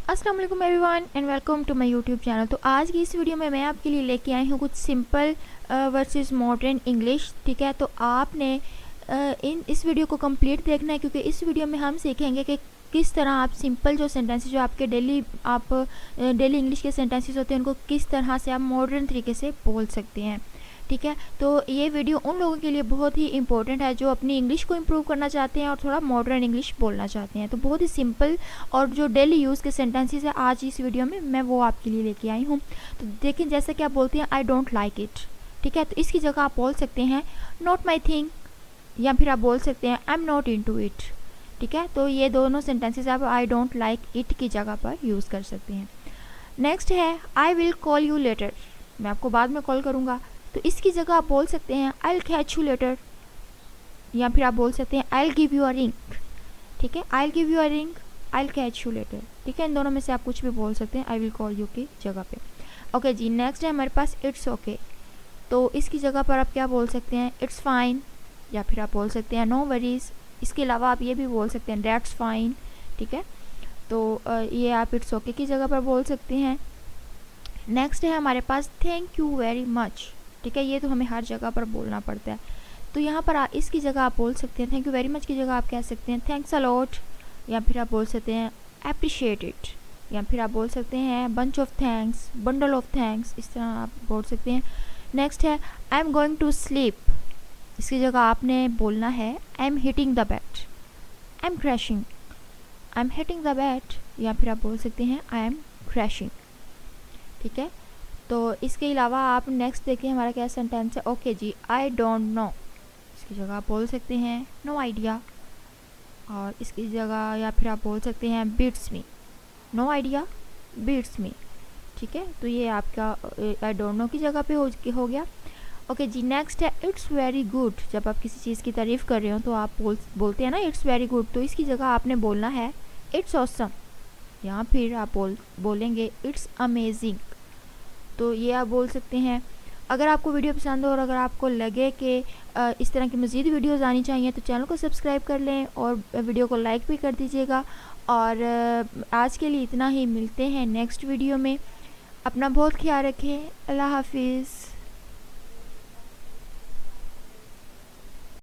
अस्सलाम वालेकुम everyone and welcome to my YouTube channel. तो आज की इस वीडियो में मैं आपके लिए लेके आई हूँ कुछ सिंपल वर्सेस मॉडर्न इंग्लिश। ठीक है, तो आपने इस वीडियो को कंप्लीट देखना है, क्योंकि इस वीडियो में हम सीखेंगे कि किस तरह आप सिंपल जो सेंटेंसेस जो आपके डेली इंग्लिश के सेंटेंसेस होते हैं उनको किस तरह से आप मॉडर्न तरीके से बोल सकते हैं। ठीक है, तो ये वीडियो उन लोगों के लिए बहुत ही इंपॉर्टेंट है जो अपनी इंग्लिश को इम्प्रूव करना चाहते हैं और थोड़ा मॉडर्न इंग्लिश बोलना चाहते हैं। तो बहुत ही सिंपल और जो डेली यूज़ के सेंटेंसेस है आज इस वीडियो में मैं वो आपके लिए लेके आई हूँ। तो देखें, जैसे कि आप बोलते हैं आई डोंट लाइक इट। ठीक है, तो इसकी जगह आप बोल सकते हैं नॉट माई थिंग, या फिर आप बोल सकते हैं I am not into it. ठीक है, तो ये दोनों सेंटेंसेस आप आई डोंट लाइक इट की जगह पर यूज़ कर सकते हैं। नेक्स्ट है I will call you later, मैं आपको बाद में कॉल करूँगा। तो इसकी जगह आप बोल सकते हैं I will catch you later, या फिर आप बोल सकते हैं I will give you a ring. ठीक है, I will give you a ring, I will catch you later. ठीक है, इन दोनों में से आप कुछ भी बोल सकते हैं आई विल कॉल यू की जगह पे। ओके जी, नेक्स्ट है हमारे पास इट्स ओके। तो इसकी जगह पर आप क्या बोल सकते हैं इट्स फाइन, या फिर आप बोल सकते हैं नो वरीज। इसके अलावा आप ये भी बोल सकते हैं दैट्स फाइन। ठीक है, तो ये आप इट्स ओके की जगह पर बोल सकते हैं। नेक्स्ट है हमारे पास थैंक यू वेरी मच। ठीक है, ये तो हमें हर जगह पर बोलना पड़ता है, तो यहाँ पर इसकी जगह आप बोल सकते हैं थैंक यू वेरी मच की जगह आप कह सकते हैं थैंक्स अ लॉट, या फिर आप बोल सकते हैं अप्रिशिएट इट, या फिर आप बोल सकते हैं bunch of thanks, bundle of thanks, इस तरह आप बोल सकते हैं। नेक्स्ट है I am going to sleep, इसकी जगह आपने बोलना है I am hitting the bed, I am crashing, I am hitting the bed, या फिर आप बोल सकते हैं आई एम क्रैशिंग। ठीक है, तो इसके अलावा आप नेक्स्ट देखिए हमारा क्या सेंटेंस है। ओके जी, आई डोंट नो, इसकी जगह आप बोल सकते हैं नो आइडिया, और इसकी जगह या फिर आप बोल सकते हैं बीट्स मी, नो आइडिया बीट्स मी। ठीक है, तो ये आपका आई डोंट नो की जगह पे हो गया। ओके जी, नेक्स्ट है इट्स वेरी गुड। जब आप किसी चीज़ की तारीफ़ कर रहे हो तो आप बोलते हैं ना इट्स वेरी गुड, तो इसकी जगह आपने बोलना है इट्स ऑसम, या फिर आप बोलेंगे इट्स अमेजिंग। तो ये आप बोल सकते हैं। अगर आपको वीडियो पसंद हो और अगर आपको लगे कि इस तरह की मज़ीद वीडियोज़ आनी चाहिए तो चैनल को सब्सक्राइब कर लें और वीडियो को लाइक भी कर दीजिएगा। और आज के लिए इतना ही, मिलते हैं नेक्स्ट वीडियो में। अपना बहुत ख्याल रखें, अल्लाह हाफिज़।